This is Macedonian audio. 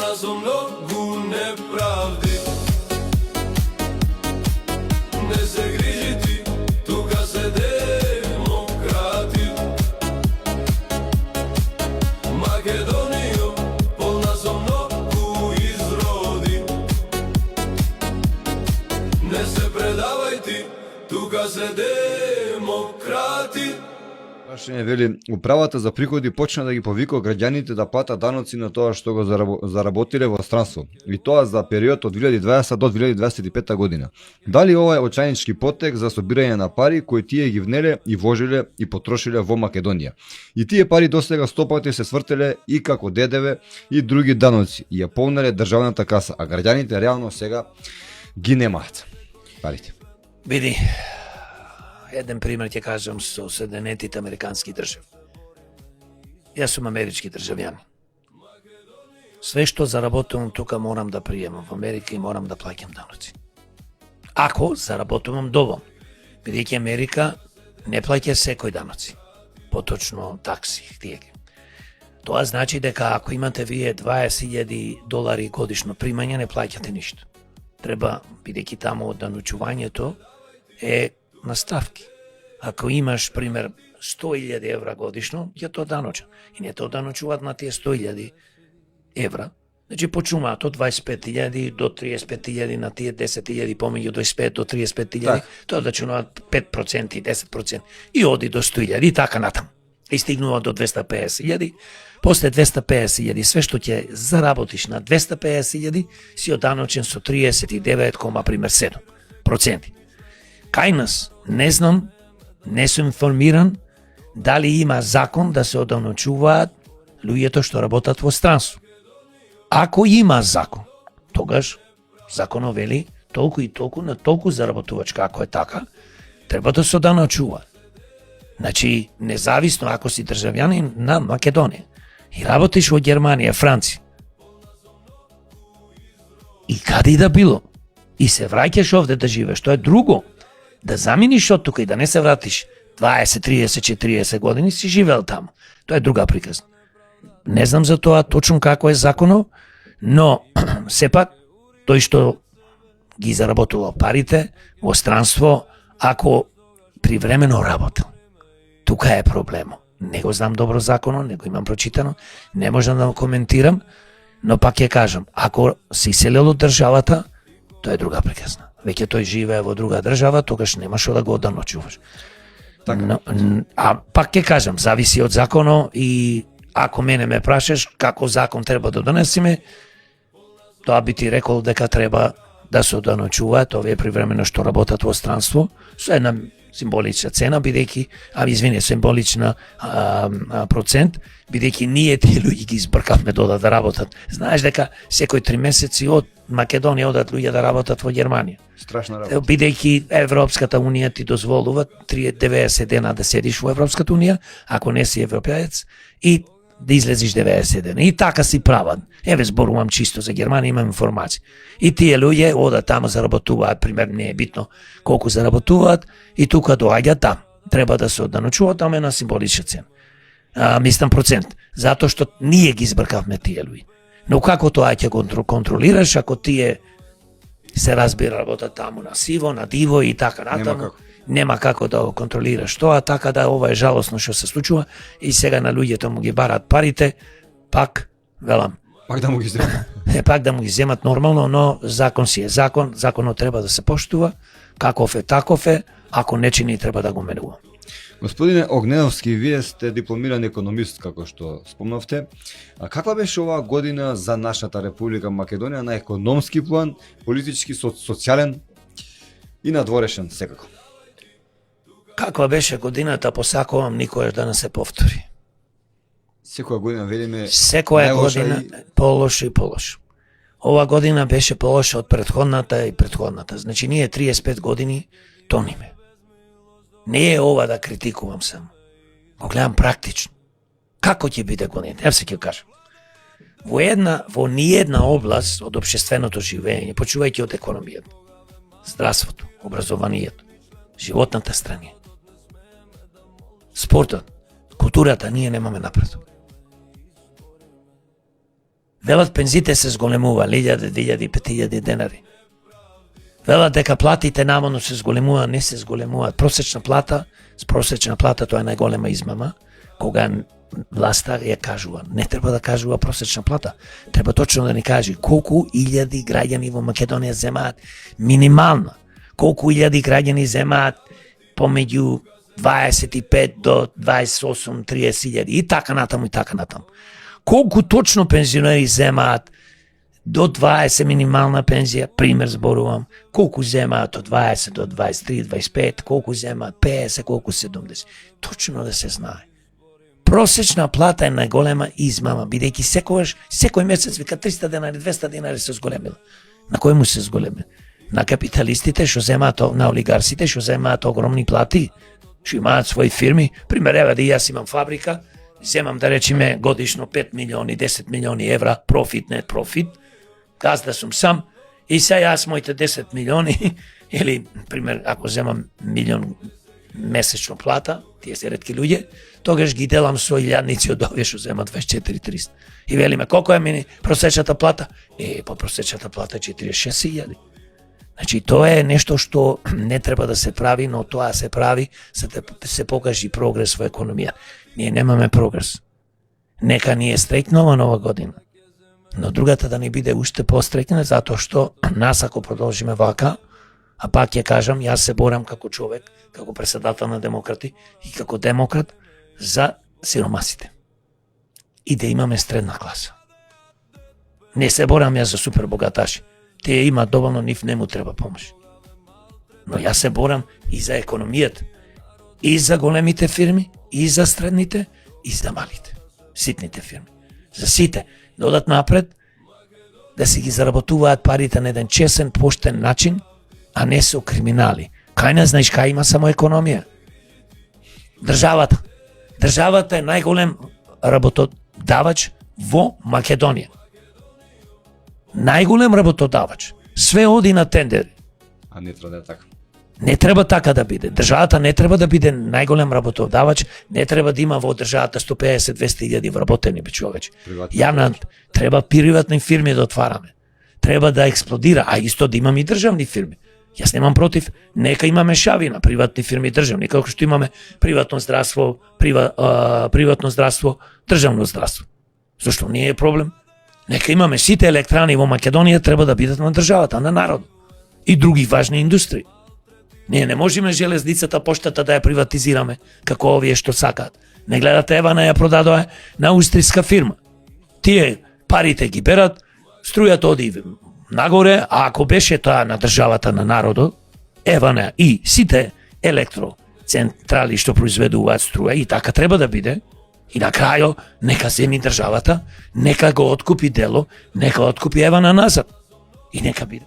Поназо многу неправди. Не се грижи ти, тука се демократи. Македонијо, поназо многу изроди. Не се предавај ти, тука се демократи. Прашање вели, управата за приходи почна да ги повикува граѓаните да платат даноци на тоа што го заработиле во странство. И тоа за период од 2020 до 2025 година. Дали ова е очајнички потек за собирање на пари кои тие ги внеле и вложиле и потрошиле во Македонија? И тие пари досега 100 пати се свртеле и како ДДВ и други даноци и ја полнале државната каса, а граѓаните реално сега ги немаат парите. Види, еден пример ќе кажам со Соединетите Американски држави. Јас сум амерички државјанин. Све што заработувам тука морам да приемам во Америка и морам да плаќам даноци. Ако заработувам доволно, бидејќи Америка не плаќа секој даноци, поточно такси, тие ги. Тоа значи дека ако имате вие $20,000 годишно примање, не плаќате ништо. Треба, бидејќи таму даночувањето е на ставки. Ако имаш, пример, 100,000 евра годишно, ќе тоа даноча. И не тоа даночуваат на тие 100,000 евра. Значи почнуваат од 25,000 до 35,000 на тие 10,000 помеѓу 25 до 35,000, тоа дачунуваат 5% и 10%. И оди до 100,000 и така натаму. И стигнува до 250,000, после 250,000, све што ќе заработиш на 250,000, си оданочен со 39,7%. Кај нас, не знам, не сум информиран дали има закон да се оданочуваат луѓето што работат во странство. Ако има закон, тогаш законот вели толку и толку на толку заработувачка, ако е така, треба да се оданочуваат. Значи, независно ако си државјанин на Македонија и работиш во Германија, Франција, и каде и да било, и се враќаш овде да живееш, тоа е друго. Да замениш од тука и да не се вратиш 20, 30, 40 години, си живеел таму. Тоа е друга приказна. Не знам за тоа точно како е законот, но сепак тој што ги заработувал парите во странство, ако привремено работел. Тука е проблемот. Не го знам добро законот, не го имам прочитано, не можам да го коментирам, но пак ќе кажам, ако си селел од државата, тоа е друга приказна. Веќе тој живее во друга држава, тогаш немаш да го оданочуваш. Така. А пак ќе кажам, зависи од законот и ако мене ме прашаш како закон треба да донесеме, тоа би ти рекол дека треба да се оданочуваат овие привремено што работат во странство со една символична цена, бидејќи, символична процент, бидејќи ние тие луѓе ги избркавме да работат. Знаеш дека секој 3 месеци од Македонија одат луѓе да работат во Германија. Страшна работа. Бидејќи Европската унија ти дозволува 90 дена да седиш во Европската унија, ако не си европеец, и да излезиш 90 дена. И така си прават. Еве зборувам чисто за Германија, имам информација. И тие луѓе одат таму, заработуваат, пример, не е битно колку заработуваат, и тука доаѓаат таму. Треба да се оданочуваат, таму е на символична цена. Мислам процент. Затоа што ние ги избркавме тие луѓе. Но како тоа ќе контролираш ако тие се разбира работат таму на сиво, на диво и така натаму? Нема како да го контролираш тоа, така да ова е жалосно што се случува и сега на луѓето му ги барат парите, пак, велам. Пак да му ги земат. Пак да му ги земат нормално, но закон си е закон, законот треба да се поштува, каков е таков е, ако не чини треба да го менува. Господине Огненовски, вие сте дипломиран економист, како што спомнавте. А каква беше оваа година за нашата Република Македонија на економски план, политички, социјален и надворешен секако? Каква беше годината, посакувам никојаш да не се повтори. Секоја година видиме секоја година полошо и полошо. Ова година беше полоша од претходната и претходната. Значи ние 35 години тониме. Не е ова да критикувам само. Го гледам практично. Како ќе биде година? Ја се ќе кажам. Во ниедна област од општественото живење, почувајќи од економијата, здравството, образованието, животната страна, спортот, културата, ние немаме напредок. Велат пензите се зголемува 1000, 2000, 5000 денари. Велат дека платите намално се зголемува, не се зголемуваат. Просечна плата тоа е најголема измама, кога власта ја кажува. Не треба да кажува просечна плата. Треба точно да ни каже колку илјади граѓани во Македонија земаат минимална. Колку илјади граѓани земаат помеѓу 25 до 28, 30 илјади и така натаму и така натаму. Колку точно пензионери земаат до 20 минимална пензија, пример зборувам, колку земаат од 20 до 23, 25, колку земаат 50, колку 70. Точно да се знае. Просечна плата е најголема измама, бидејќи секој месец вика 300 денари, 200 денари се зголемил. На кој му се зголемил? На капиталистите што земаат, на олигарсите што земаат огромни плати, што имаат своји фирми. Пример, ева да јас имам фабрика, земам да речеме годишно 5 милиони, 10 милиони евра, профит, нет профит, газда сум сам, и сега јас моите 10 милиони, или, пример, ако земам милион месечно плата, тие се ретки луѓе, тогаш ги делам со илјадници од овие што земат 24-300. И велиме, колко е мини просечната плата? По просечната плата 46.000. Значи, тоа е нешто што не треба да се прави, но тоа се прави за да се покажи прогрес во економија. Ние немаме прогрес. Нека ни е стрекнова нова година. Но другата да ни биде уште пострекна, затоа што нас ако продолжиме вака, а пак ќе кажам, јас се борам како човек, како председател на демократи и како демократ за сиромасите. И да имаме средна класа. Не се борам јас за супер богаташи. Тие имаат доволно, нив не му треба помош. Но јас се борам и за економијата. И за големите фирми, и за средните, и за малите. Ситните фирми. За сите. Да одат напред, да си ги заработуваат парите на еден чесен, поштен начин, а не со криминали. Кај не знаеш кај има само економија? Државата. Државата е најголем работодавач во Македонија. Најголем работодавач. Све оди на тендери. А не треба да е така. Не треба така да биде. Државата не треба да биде најголем работодавач, не треба да има во државата 150-200 илјади вработени човечи. Јавна треба приватни фирми да отвараме. Треба да експлодира, а исто да имаме и државни фирми. Јас немам против, нека имаме шавина, приватни фирми државни, како што имаме приватно здравство, државно здравство. Зошто не е проблем? Нека имаме сите електрани во Македонија треба да бидат на државата, на народот. И други важни индустрии. Ние не можеме железницата, поштата да ја приватизираме, како овие што сакаат. Не гледате, Евана ја продадоа на аустријска фирма. Тие парите ги берат, струјата оди нагоре, а ако беше тоа на државата, на народот, Евана и сите електроцентрали што произведуваат струја, и така треба да биде, и на крајо нека земи државата, нека го откупи дело, нека откупи Евана назад. И нека биде.